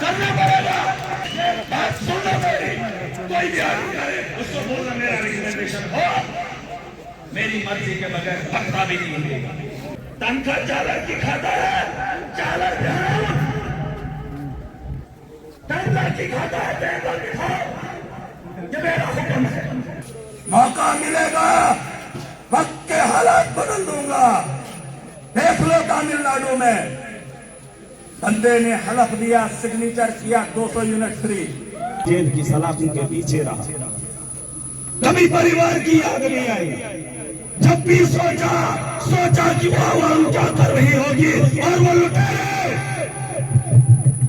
करना पड़ेगा। बात सुनना मेरी, कोई भी आदमी करे उसको बोलना मेरा रिकमेंडेशन हो, मेरी मर्जी के बगैर पत्ता भी नहीं मिलेगा। तनख्वाह चालक की खाता है, चालक तनख्वाह की खाता है, टेबल बिठाओ, ये मेरा हुक्म है। मौका मिलेगा वक्त के हालात बदल दूंगा। देख लो तमिलनाडु में बंदे ने हलफ दिया, सिग्नेचर किया, 200 यूनिट फ्री, जेल की सलाखों के पीछे रहा, कभी परिवार की याद नहीं आई। जब भी सोचा कि वो आवाम क्या कर रही होगी, और वो लुटेरे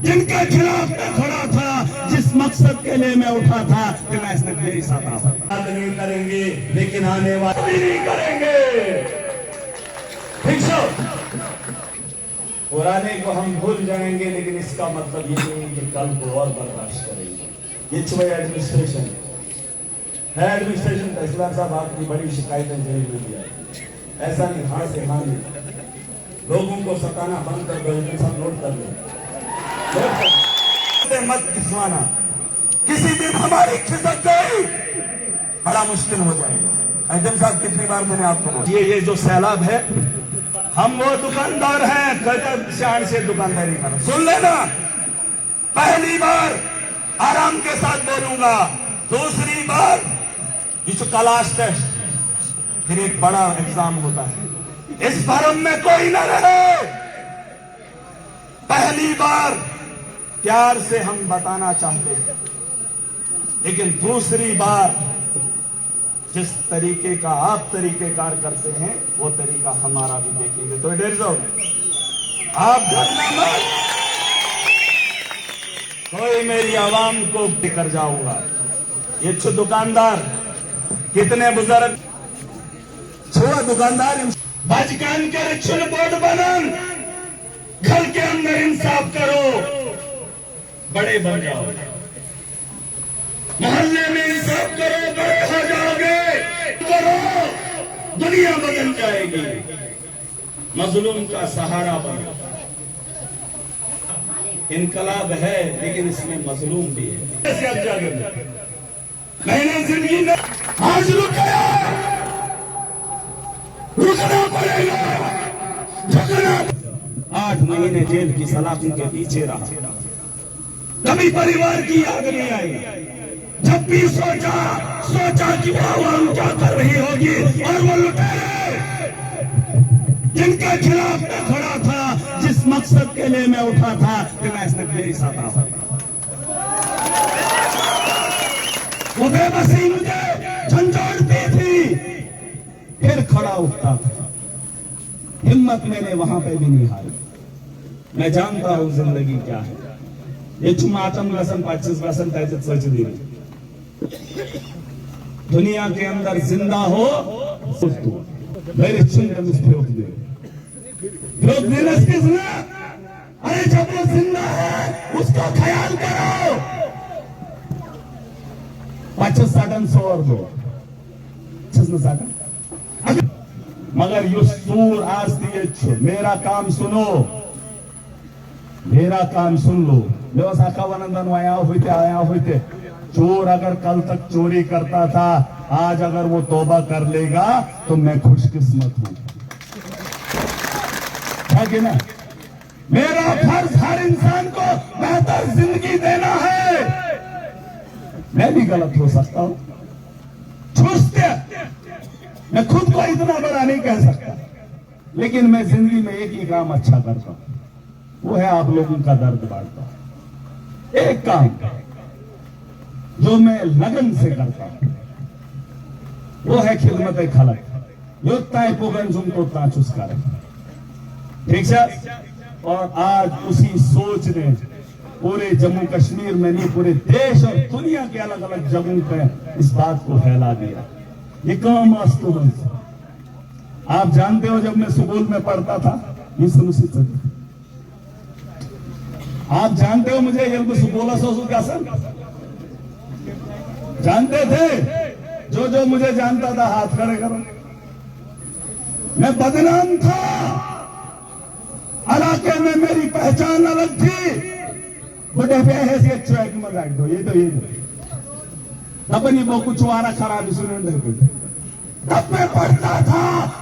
जिनके खिलाफ मैं खड़ा था, जिस मकसद के लिए मैं उठा था कि मैं इसमें मेरी साथ नहीं करेंगे, लेकिन आने वाले भी नहीं करेंगे। ठीक है, पुराने को हम भूल जाएंगे, लेकिन इसका मतलब ये नहीं कि कल को और बर्दाश्त करेंगे। ये छुए एडमिनिस्ट्रेशन है, एडमिनिस्ट्रेशन तहसीलदार साहब आपकी बड़ी शिकायतें जेल में दिया, ऐसा नहीं, हाँ से हाँ नहीं, लोगों को सताना बंद कर दो, सब नोट कर लो, मत खिसवाना, किसी दिन हमारी खिसक गई बड़ा मुश्किल हो जाएगा। एडम साहब कितनी बार मैंने आपको बोला, ये जो सैलाब है, हम वो दुकानदार हैं, गजब शान से दुकानदारी करो, सुन लेना, पहली बार आराम के साथ बोलूंगा, दूसरी बार ये क्लास टेस्ट, फिर एक बड़ा एग्जाम होता है, इस भरम में कोई न रहे। पहली बार प्यार से हम बताना चाहते हैं, लेकिन दूसरी बार जिस तरीके का आप तरीकेकार करते हैं, वो तरीका हमारा भी देखेंगे। तो डर जाओ, आप डरना मत, कोई मेरी आवाम को कर जाऊंगा। ये दुकानदार कितने बुजुर्ग छुआ दुकानदार बचकान कर छुल बोर्ड बनन, घर के अंदर इंसाफ करो, बड़े बन जाओ, मोहल्ले में इंसाफ करो, बड़े हो जाओगे, करो, दुनिया बदल जाएगी। मजलूम का सहारा बनो। इनकलाब है, लेकिन इसमें मजलूम भी है। मैंने जिंदगी में आज रुकना पड़ेगा, झुकना। 8 महीने जेल की सलाखों के पीछे रहा, कभी परिवार की याद नहीं आई। जब भी सोचा कि वो आवाम क्या कर रही होगी, और वो लुटेरे जिनके खिलाफ मैं खड़ा था, जिस मकसद के लिए मैं उठा था कि मैं इसमें मेरी साथ आऊं, वो बेबसी मुझे झंझोड़ती थी, फिर खड़ा उठता था। हिम्मत मैंने वहां पे भी नहीं हारी। मैं जानता हूं जिंदगी क्या है। ये चुमाचम लसन 25 लसन त्याच्यात सच दिली, दुनिया के अंदर जिंदा हो मेरे चिंता में फेंक दे, फेंक देना किसने? अरे जब वो जिंदा है उसका ख्याल करो। 50-60 और दो 60 मगर यो सूर आज दिए, मेरा काम सुनो, मेरा काम सुन लो। व्यवसायकानंदन आया हुए चोर अगर कल तक चोरी करता था, आज अगर वो तौबा कर लेगा तो मैं खुशकिस्मत हूं, है कि ना? मेरा फर्ज हर इंसान को बेहतर जिंदगी देना है। मैं भी गलत हो सकता हूं, छुस्ते मैं खुद को इतना बड़ा नहीं कह सकता, लेकिन मैं जिंदगी में एक ही काम अच्छा करता हूं, वो है आप लोगों का दर्द बांटता। एक काम जो मैं लगन से करता हूं वो है खिदमत खलक, जो तय पुगन जुम तो ताचुस करे, ठीक है। और आज उसी सोच ने पूरे जम्मू कश्मीर में नहीं, पूरे देश और दुनिया के अलग अलग जगहों पे इस बात को फैला दिया। ये काम आप जानते हो, जब मैं स्कूल में पढ़ता था, ये सुनिश्चित, आप जानते हो मुझे ये स्कूल सोचू क्या सर जानते थे? जो मुझे जानता था हाथ खड़े करो। मैं बदनाम था, इलाके में मेरी पहचान अलग थी, बड़े पे हैसियत चुआ कि मजाक दो ये दो तब नहीं वो कुछ वारा खराब सुने तब मैं पढ़ता था,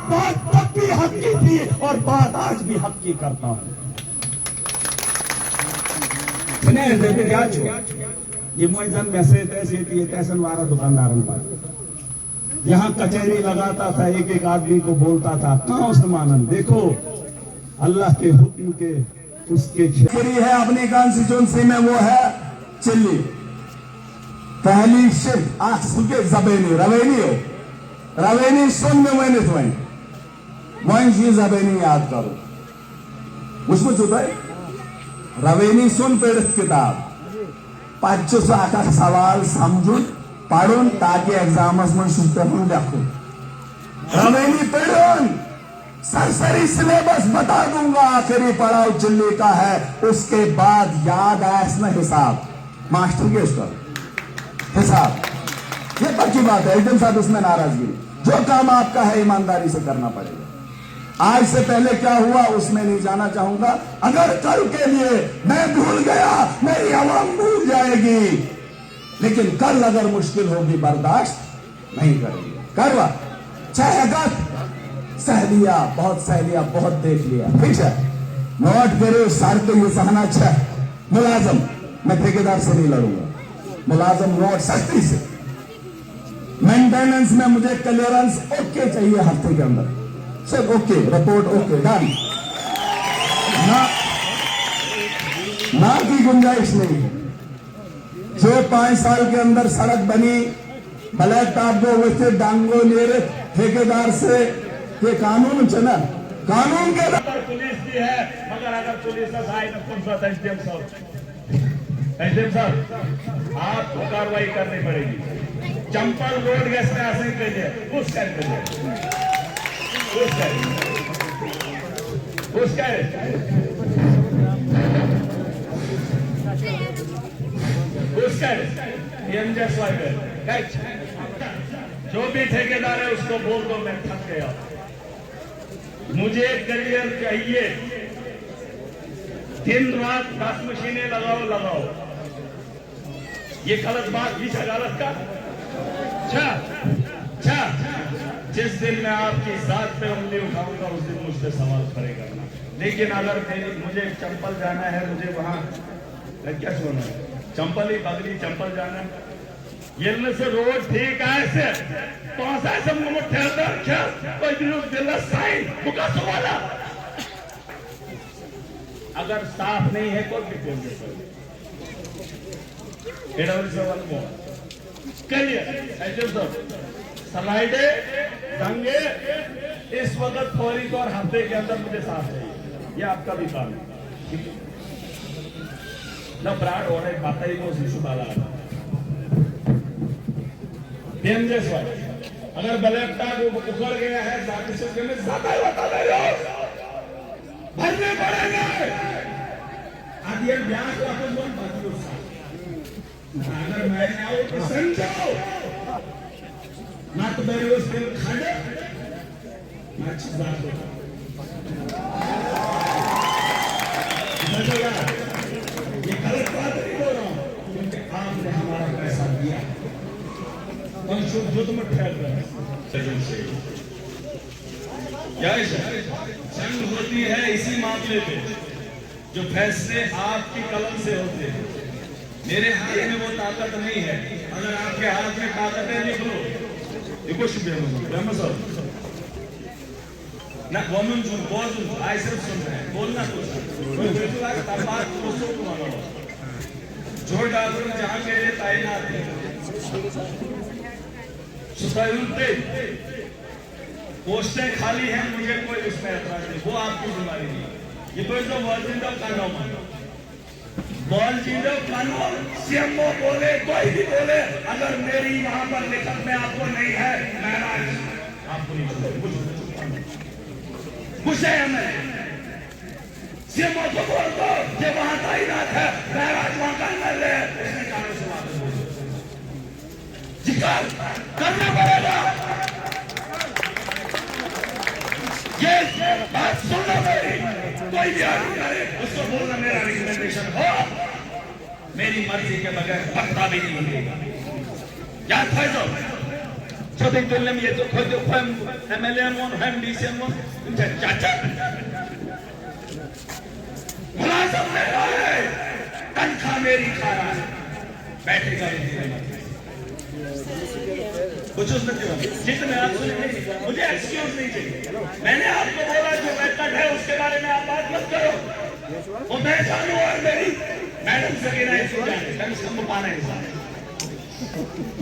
बात तब भी हक की थी और बात आज भी हक की करता हूं। क्या ये मुझन मैसेज ऐसे तैसन वारा दुकानदारन पर यहां कचहरी लगाता था, एक एक आदमी को बोलता था कहां उस्मानन देखो अल्लाह के हुक्म के उसके है अपनी कॉन्स्टिट्यूंसी में वो है चिल्ली पहली शिफ्ट आख सुके जबेनी रवेनी हो रवेनी सुन में वही वही जबेनी याद करो उसको जुदा रवेनी सुन पढ़ित किताब पच्चीस आका सवाल समझुन पढ़ुन ताकि एग्जामस में शुरू देखो रवेनी पढ़ुन सरसरी सिलेबस बता दूंगा आखिरी पड़ाव चिल्ली का है उसके बाद याद आया इसमें हिसाब मास्टर के उसका हिसाब ये पक्की बात है एकदम साथ उसमें नाराजगी जो काम आपका है ईमानदारी से करना पड़ेगा। आज से पहले क्या हुआ उसमें नहीं जाना चाहूंगा, अगर कल के लिए मैं भूल गया मेरी आवाम भूल जाएगी, लेकिन कल अगर मुश्किल होगी बर्दाश्त नहीं करेंगे। करवा चाहे सह लिया बहुत देख लिया ठीक है नोट करे सार तो ये सहना अच्छा मुलाजम मैं ठेकेदार से नहीं लड़ूंगा मुलाजम नोट सख्ती से मेंटेनेंस में मुझे क्लियरेंस ओके चाहिए हफ्ते के अंदर सब ओके रिपोर्ट ओके डन ना की गुंजाइश नहीं जो 5 साल के अंदर सड़क बनी ब्लैक टॉप को वैसे डांगो ले ठेकेदार से ये कानून चला कानून के पुलिस भी है मगर अगर पुलिस एसडीएम साहब आपको कार्रवाई करनी पड़ेगी। चंपल रोड गेस्ट ऐसे करिए उस जो भी ठेकेदार है उसको बोल दो मैं थक गया, मुझे करियर चाहिए, दिन रात 10 मशीनें लगाओ। ये गलत बात भी गलत का अच्छा जिस दिन मैं आपकी जात पे उंगली उठाऊंगा उस दिन मुझसे सवाल करेगा। लेकिन अगर मुझे चंपल जाना है, मुझे वहां क्या सुना चंपल ही बगली चंपल जाना है, ये से रोड ठीक है अगर साफ नहीं है कोई स्लाइडे दंगे इस वक्त फौरी तौर हफ्ते के अंदर मुझे साफ चाहिए, ये आपका भी काम है ना। ब्राड और एक बात ही वो शिशु बाला अगर ब्लैक टॉप उखड़ गया है भरने पड़ेंगे। अगर मैं आऊं तो समझो ना तो मेरे उस दिन खड़े ना अच्छी बात होता ये गलत बात नहीं बोल रहा हूं क्योंकि आपने हमारा पैसा दिया जो तुम ठहर रहे जंग होती है इसी मामले पे जो फैसले आपकी कलम से होते हैं। मेरे हाथ में वो ताकत नहीं है, अगर आपके हाथ में ताकत है लिख लो ये कुछ ना वोमन आई सिर्फ सुन रहे हैं बोलना कुछ जो डॉक्टर जहां के लिए तैनात है पोस्टें खाली हैं, मुझे कोई उसमें ऐतराज नहीं, वो आपकी बीमारी नहीं। ये तो जो वर्जिंदा कानून सीएमओ बोले कोई भी बोले अगर मेरी वहां पर लिखत में आपको नहीं है मैं आपको नहीं गुस्से है मैं सीएमओ को बोल दो कि वहां तैनात है महराज वहां कर ले जिक्र करना पड़ेगा। ये बात सुनना मेरी कोई भी आदमी करे उसको बोलना मेरा रिकमेंडेशन हो मेरी मर्जी के बगैर पत्ता भी नहीं मिलेगा। क्या था जो छोटे तुल्य में ये तो खुद एमएलए हम डीसी चाचा मुलाजम मेरा है, तनख्वाह मेरी खा रहा है, बैठेगा कुछ उसने जितने आप सुनेंगे मुझे एक्सक्यूज नहीं चाहिए। मैंने आपको बोला जो बैठक है उसके बारे में आप बात मत करो। वो मैं जानू और मेरी मैडम से गिना पाना है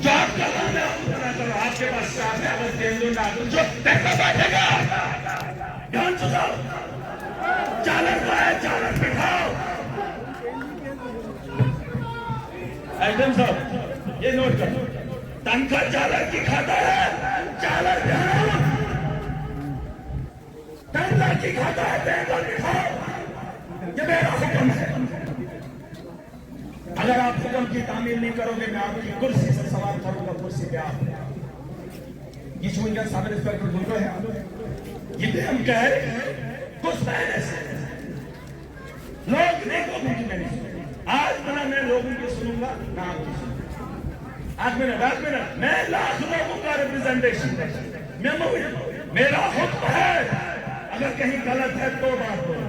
जो आपका काम है आप उतना करो। आपके पास स्टाफ है बस देन दो डाल जो पैसा बैठेगा ध्यान सुनाओ। चालक का है, चालक बिठाओ। एडम साहब ये नोट करो, तनख्वाह चालक की खाता है, चालक तनख्वाह की खाता है, टेबल बिठाओ। ये मेरा हुक्म है। अगर आप हुक्म की तामील नहीं करोगे मैं आपकी कुर्सी से सवाल करूंगा। कुर्सी पे आप ये छूंगा सब इंस्पेक्टर बोलो है ये हम कह रहे हैं कुछ महीने से लोग देखो आज मैं लोगों की सुनूंगा ना आपकी सुनूंगा। 8 मिनट मैं लाख लोगों का रिप्रेजेंटेशन मेरा हुक्म है। अगर कहीं गलत है तो बात करो।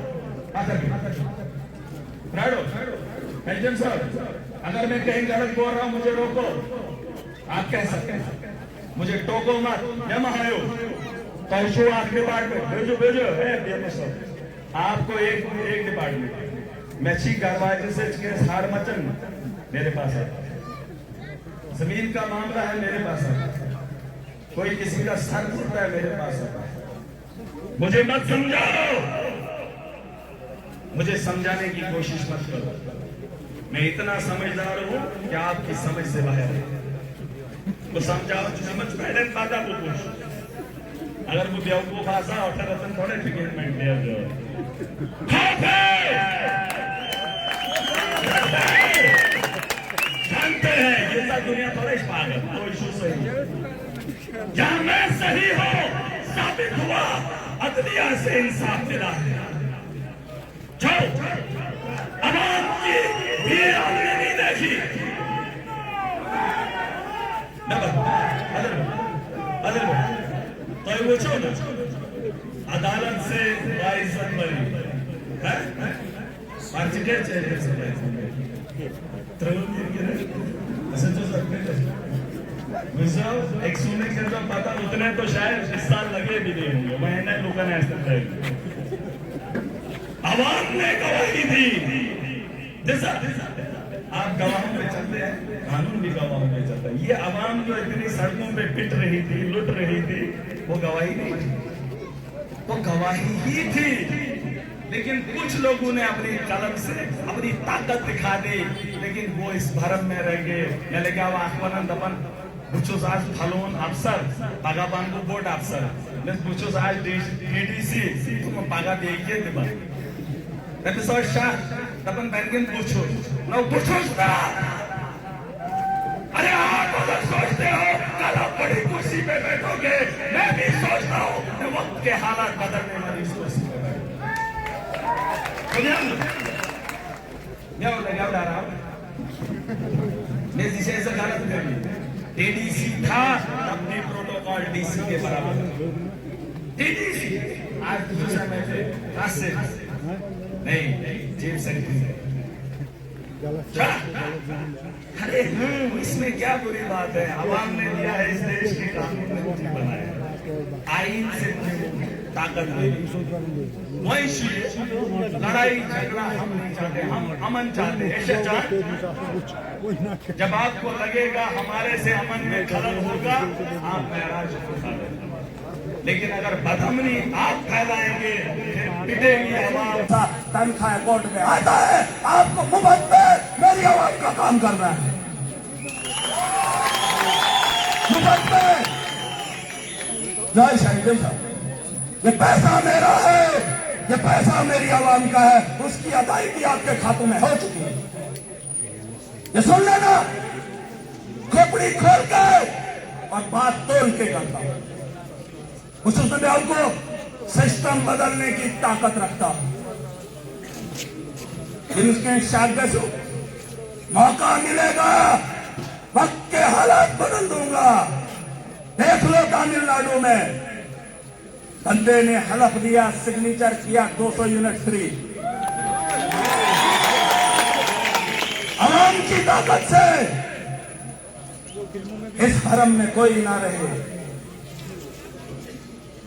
एजेंट साहब अगर मैं कहीं गलत बोल रहा हूं मुझे रोको। आप कह सकते हैं मुझे टोको मत। जमा आयो तो आप डिपार्टमेंट भेजो है आपको एक डिपार्टमेंट मैं छी कार्रवाई से हार मचन मेरे पास है। जमीन का मामला है मेरे पास है। कोई किसी का सर फूटता है मेरे पास है। मुझे मत समझाओ, मुझे समझाने की कोशिश मत करो। मैं इतना समझदार हूं कि आपकी समझ से बाहर है। वो समझाओ समझ पहले बाधा को पूछ। अगर वो बेवकूफ आसा और रतन थोड़े ट्रीटमेंट दे दो। जानते हैं ये सब दुनिया थोड़ा पागल कोई इशू सही जहां मैं सही हूं साबित हुआ अदलिया से इंसाफ मिला है। आवाम की भीड़ हमने नहीं देखी। तो वो छो अदालत से बाइज्जत बनी एक सुनने के जब पता उतने तो शायद इस साल लगे भी नहीं होंगे। महीने लोग आवाम ने गवाही दी। जैसा आप गवाहों पे चलते हैं कानून भी गवाहों पे चलता है। ये आवाम जो इतनी सड़कों पे पिट रही थी लुट रही थी वो गवाही नहीं थी, वो गवाही ही थी। लेकिन कुछ लोगों ने अपनी कलम से अपनी ताकत दिखा दी। लेकिन वो इस भरम में रह गए। मैं लेके आह्वान दपन बुचुस आज फलोन अफसर पागा बांगू बोर्ड अफसर मैं बुचुस आज डीडीसी तुम पागा देखिए दिबा मैं सो शाह दपन बैंकिंग पूछो ना बुचुस ना। अरे आप अगर सोचते हो कल आप बड़ी कुर्सी पे बैठोगे मैं भी सोचता हूँ वक्त के हालात बदलने वाली इस कुर्सी पे मैं जिसे ऐसा गलत कर ली डीडीसी था तब भी प्रोटोकॉल डीसी के बराबर। डीडीसी आज दूसरा में रास्ते नहीं जेब सेक्रेटरी। अरे इसमें क्या बुरी बात है। आवाम ने दिया है इस देश के कानून ने मुझे बनाया आईन से ताकत वही लड़ाई झगड़ा हम नहीं चाहते। हम अमन चाहते ऐसे चाहते। जब आपको लगेगा हमारे से अमन में खलल होगा आप महराज उठा लेंगे। लेकिन अगर बदअमनी आप फैलाएंगे पिटेगी आवाम। तनख्वाह कोर्ट में आता है आपको मुफ्त में मेरी आवाम का काम करना है मुफ्त में। जय शाही साहब ये पैसा मेरा है, ये पैसा मेरी आवाम का है। उसकी अदायगी आपके खातों में हो चुकी है। ये सुन लेना खोपड़ी खोल के और बात तोल के करता हूं। उसमें आपको सिस्टम बदलने की ताकत रखता हूं। उसके शागसु मौका मिलेगा वक्त के हालात बदल दूंगा। देख लो तमिलनाडु में बंदे ने हलफ दिया, सिग्नेचर किया 200 यूनिट फ्री। आवाम की ताकत से इस हरम में कोई ना रहे,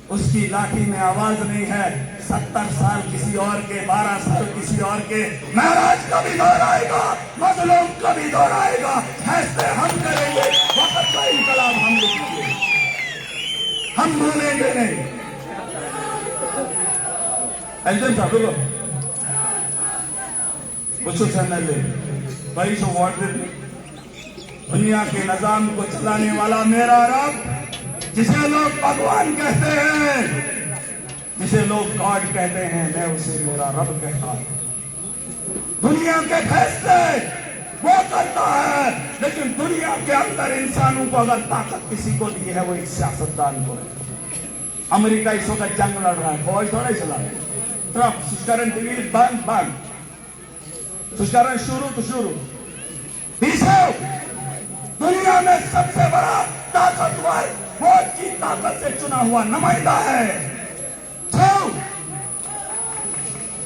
उसकी लाठी में आवाज नहीं है। 70 साल किसी और के, 12 साल किसी और के, महराज कभी दोहराएगा, मजलूम कभी दोहराएगा। फैसले हम करेंगे, वक्त का इनकलाब हम लिखेंगे, हम भूलेंगे नहीं। एल्जन साहब कुछ एमएलए भाई सो वोट देते। दुनिया के निजाम को चलाने वाला मेरा रब, जिसे लोग भगवान कहते हैं, जिसे लोग गॉड कहते हैं, मैं उसे मेरा रब कहता हूं। दुनिया के फैसले वो करता है, लेकिन दुनिया के अंदर इंसानों को अगर ताकत किसी को दी है वो एक सियासतदान को है। अमेरिका इस वक्त जंग लड़ रहा है, फौज थोड़ा ही चला है। ट्रंप सुष्करण टीवी बंद, सुष्करण शुरू तो शुरू। दुनिया में सबसे बड़ा ताकतवर वोट की ताकत से चुना हुआ नुमाइंदा है।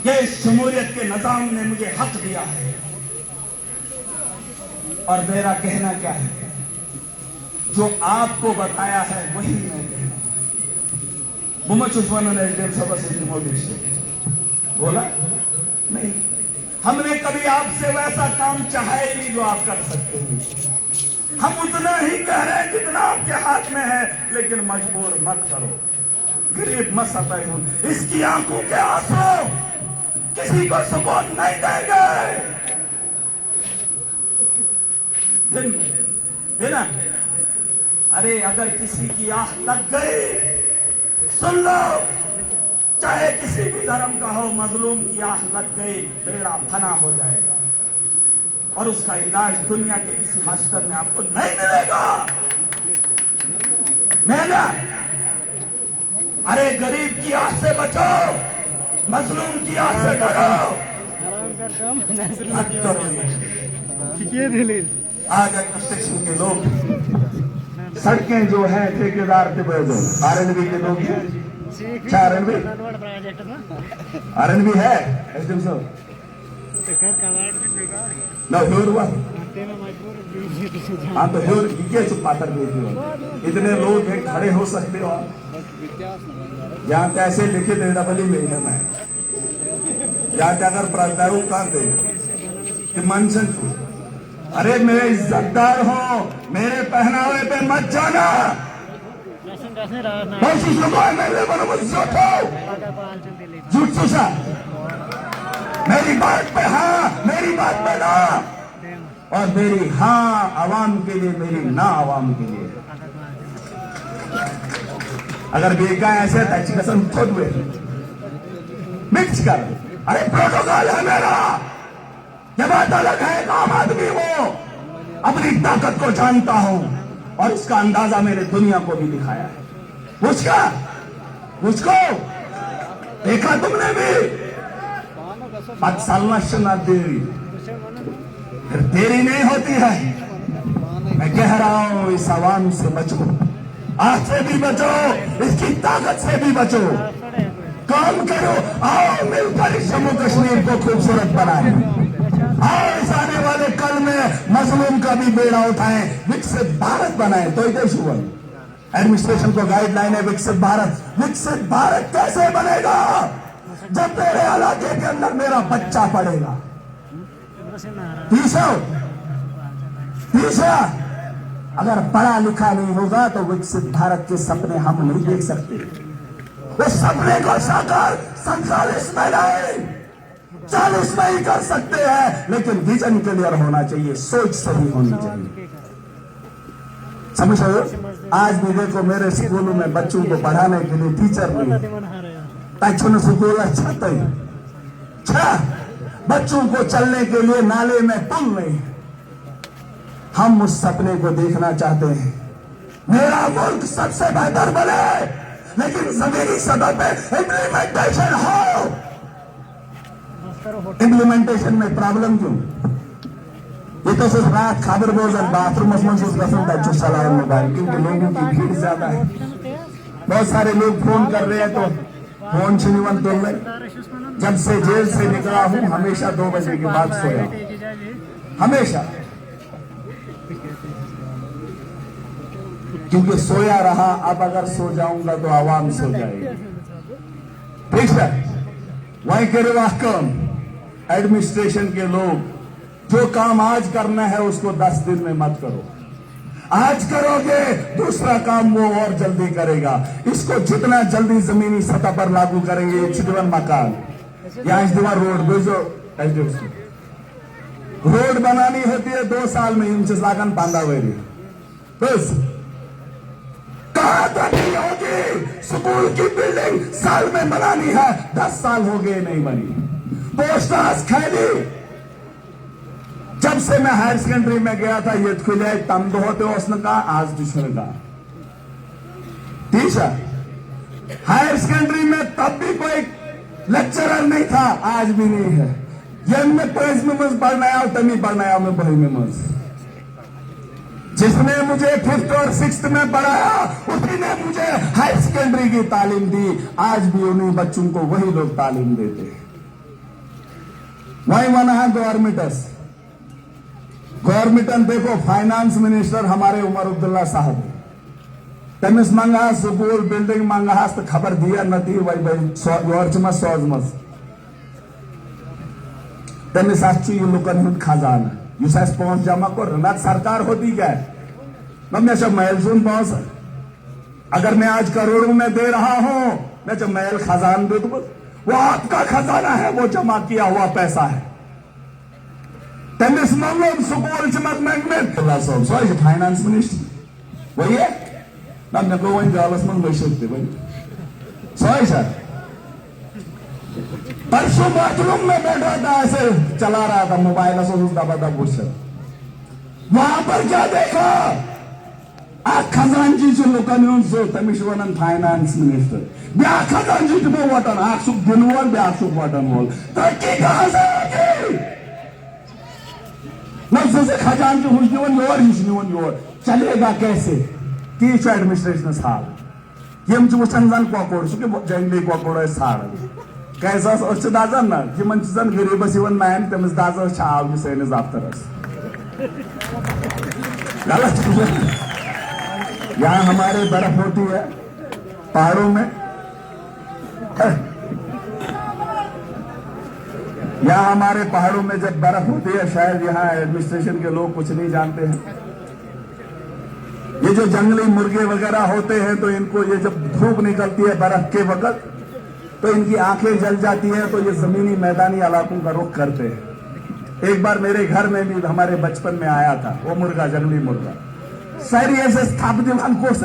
ये जमहूरियत के निजाम ने मुझे हक दिया है, और मेरा कहना क्या है, जो आपको बताया है वही मैं कहना। मुहम्मद उस्मान ने बोला नहीं, हमने कभी आपसे वैसा काम चाहा ही नहीं जो आप कर सकते हैं। हम उतना ही कह रहे हैं जितना आपके हाथ में है, लेकिन मजबूर मत करो, गरीब मत सताओ। इसकी आंखों के आंसू किसी को सुकून नहीं देंगे। ना अरे अगर किसी की आह लग गई, सुन लो, चाहे किसी भी धर्म का हो, मजलूम की आह लग गई, बेड़ा फना हो जाएगा, और उसका इलाज दुनिया के किसी हॉस्पिटल में आपको नहीं मिलेगा। मेरा अरे गरीब की आह से बचो, मजलूम की आह से डरो। आज एडमिनिस्ट्रेशन के लोग सड़कें जो है ठेकेदार आरएनबी के लोग हैं। आरएनबी है एसडीएम साहब ना हुआ। हाँ तो ये चुप पातर इतने लोग हैं, खड़े हो सकते हो यहाँ पे ऐसे लिखे दे डबली में है। मैं यहाँ पे अगर प्राचार्य काम दे कि मनसन, अरे मैं इज्जतदार हूँ, मेरे पहनावे पे मत जाना। झूठ सोचा मेरी बात पे हाँ, मेरी बात पे ना, और मेरी हाँ आवाम के लिए, मेरी ना आवाम के लिए। अगर बेगा ऐसे अच्छी कसम खुद में मिक्स कर, अरे प्रोटोकॉल है मेरा, ये बात अलग है। एक आम आदमी हूं, अपनी ताकत को जानता हूं, और इसका अंदाजा मैंने दुनिया को भी दिखाया है। मुझको देखा तुमने भी, देरी फिर देरी नहीं होती है। मैं कह रहा हूं इस आवाम से बचो, आज से भी बचो, इसकी ताकत से भी बचो। काम करो, आओ मिलकर इस जम्मू कश्मीर को खूबसूरत बनाएं। आओ इस आने वाले कल में मजलूम का भी बेड़ा उठाएं, विकसित भारत बनाएं। तो इधर शुरू एडमिनिस्ट्रेशन को गाइडलाइन है विकसित भारत। विकसित भारत कैसे बनेगा? जब मेरे इलाके के अंदर मेरा बच्चा पढ़ेगा। तीसरा, अगर पढ़ा लिखा नहीं होगा तो विकसित भारत के सपने हम नहीं देख सकते। उस सपने को साकार 47 में नहीं 40 में ही कर सकते हैं, लेकिन विजन क्लियर होना चाहिए, सोच सही होनी चाहिए। समझ रहे हो? आज भी देखो मेरे स्कूलों में बच्चों को पढ़ाने के लिए टीचर नहीं, ताकि स्कूल अच्छा बच्चों को चलने के लिए नाले में पुल नहीं। हम उस सपने को देखना चाहते हैं, मेरा मुल्क सबसे बेहतर बने, लेकिन जमीनी सतह पे इम्प्लीमेंटेशन हो। इम्प्लीमेंटेशन में प्रॉब्लम क्यों? ये तो सिर्फ रात खबर बोझन बाथरूम में चलाए मोबाइल, क्योंकि लोगों की भीड़ ज्यादा है। बहुत सारे लोग फोन कर रहे हैं तो फोन छीनवन तुल रहे। जब से जेल से निकला हूं हमेशा 2 बजे के बाद सोया, हमेशा, क्योंकि सोया रहा। अब अगर सो जाऊंगा तो आवाम सो जाएगी। ठीक है, वहीं करे वाकम एडमिनिस्ट्रेशन के लोग, जो काम आज करना है उसको 10 दिन में मत करो। आज करोगे दूसरा काम वो और जल्दी करेगा। इसको जितना जल्दी जमीनी सतह पर लागू करेंगे, चिदवन मकान या इजदवा रोड बुझो, रोड बनानी होती है 2 साल में, इनसे लागन पांदावेरी बस। कहा तक नहीं होगी स्कूल की बिल्डिंग साल में बनानी है, 10 साल हो गए नहीं बनी। पोस्ट हाउस खैली, जब से मैं हायर सेकेंडरी में गया था ये खुले तम दो होते उसने कहा, आज दुश्मन कहा। ठीक है, हायर सेकेंडरी में तब भी कोई लेक्चरर नहीं था, आज भी नहीं है। ये मैं पेज में मज पढ़ना तमी पढ़ना मैं बही में मज, जिसने मुझे 5th और 6th में पढ़ाया उसी ने मुझे हायर सेकेंडरी की तालीम दी। आज भी उन्हीं बच्चों को वही लोग तालीम देते हैं। वही माना है गवर्नमेंट देखो, फाइनेंस मिनिस्टर हमारे उमर अब्दुल्ला साहब, तमिस मंगा स्कूल बिल्डिंग मंगा तो खबर दिया नती वही भाई सोजमस तमिस ये लुकन खजाना युस पहुंच जमा कर ना सरकार होती क्या है। मैं जब महल सुन पहुंच, अगर मैं आज करोड़ों में दे रहा हूं, मैं जब महल खजान दे दूं, वो आपका खजाना है, वो जमा किया हुआ पैसा है। तमिस मंगल स्कूल में फाइनेंस मिनिस्टर वही है ना, मैं को वही गालस में वही वही सॉरी सर। परसों बाथरूम में बैठा था, ऐसे चला रहा था मोबाइल से, दबा दबा वहां पर क्या देखा, खजानजी लोकांनी तमिश वन फाइनेंस मिनिस्टर ब्या खजानजी वटन आख सुख दिन वोल ब्या सुख वटन वोल, तरक्की कहां से होगी। से खजान की हुश निवन योर हिश निवन योर चलेगा कैसे। तीस एडमिनिस्ट्रेशन साल यम वचन जन कोकोड़ सह जंगली कोकोड़ साड़ कैसा दाजन ना यमन जन गरीबस मैन तमिस दाज आव सैनिस दफ्तरस गलत। यहाँ हमारे बर्फ होती है पहाड़ों में, यहाँ हमारे पहाड़ों में जब बर्फ होती है, शायद यहाँ एडमिनिस्ट्रेशन के लोग कुछ नहीं जानते हैं। ये जो जंगली मुर्गे वगैरह होते हैं तो इनको ये जब धूप निकलती है बर्फ के वक्त तो इनकी आंखें जल जाती हैं, तो ये जमीनी मैदानी इलाकों का रुख करते हैं। एक बार मेरे घर में भी हमारे बचपन में आया था वो मुर्गा, जंगली मुर्गा कोर्स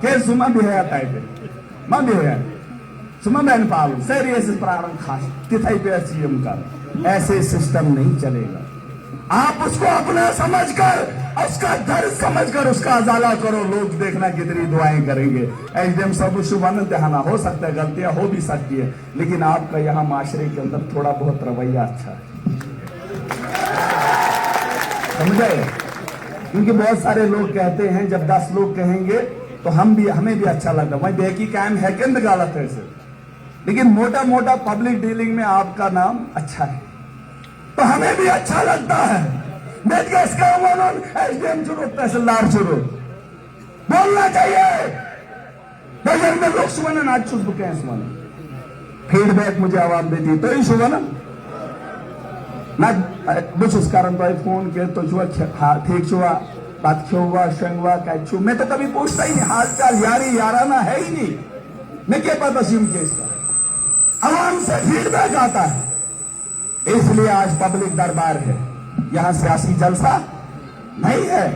मगर सुमा भी है सुमा मैंने पाल सरियस प्रारंभ खास तिथाई पे कर, ऐसे सिस्टम नहीं चलेगा। आप उसको अपना समझकर, उसका दर्द समझकर उसका अजाला करो। लोग देखना कितनी दुआएं करेंगे। एचडीएम सब शुभानंद दहाना हो सकता है, गलतियां हो भी सकती है, लेकिन आपका यहाँ माशरे के अंदर थोड़ा बहुत रवैया अच्छा है, समझे। क्योंकि बहुत सारे लोग कहते हैं, जब 10 लोग कहेंगे तो हमें भी अच्छा लगता है। वही देखी कायम है कि गलत है से, लेकिन मोटा मोटा पब्लिक डीलिंग में आपका नाम अच्छा है तो हमें भी अच्छा लगता है। एसडीएम चुनो, तहसीलदार चुनो, बोलना चाहिए। में लोग सुबह आज चुप बुके फीडबैक मुझे आवाम देती तो ही सुबह ना बुस कारण तो फोन के तो ठीक छुआ बात हुआ शंगवा क्या मैं तो कभी पूछता ही नहीं, हाल चाल यारी याराना है ही नहीं। मैं क्या पता सिम केस का आवाम से फीडबैक आता है, इसलिए आज पब्लिक दरबार है, यहां सियासी जलसा नहीं है।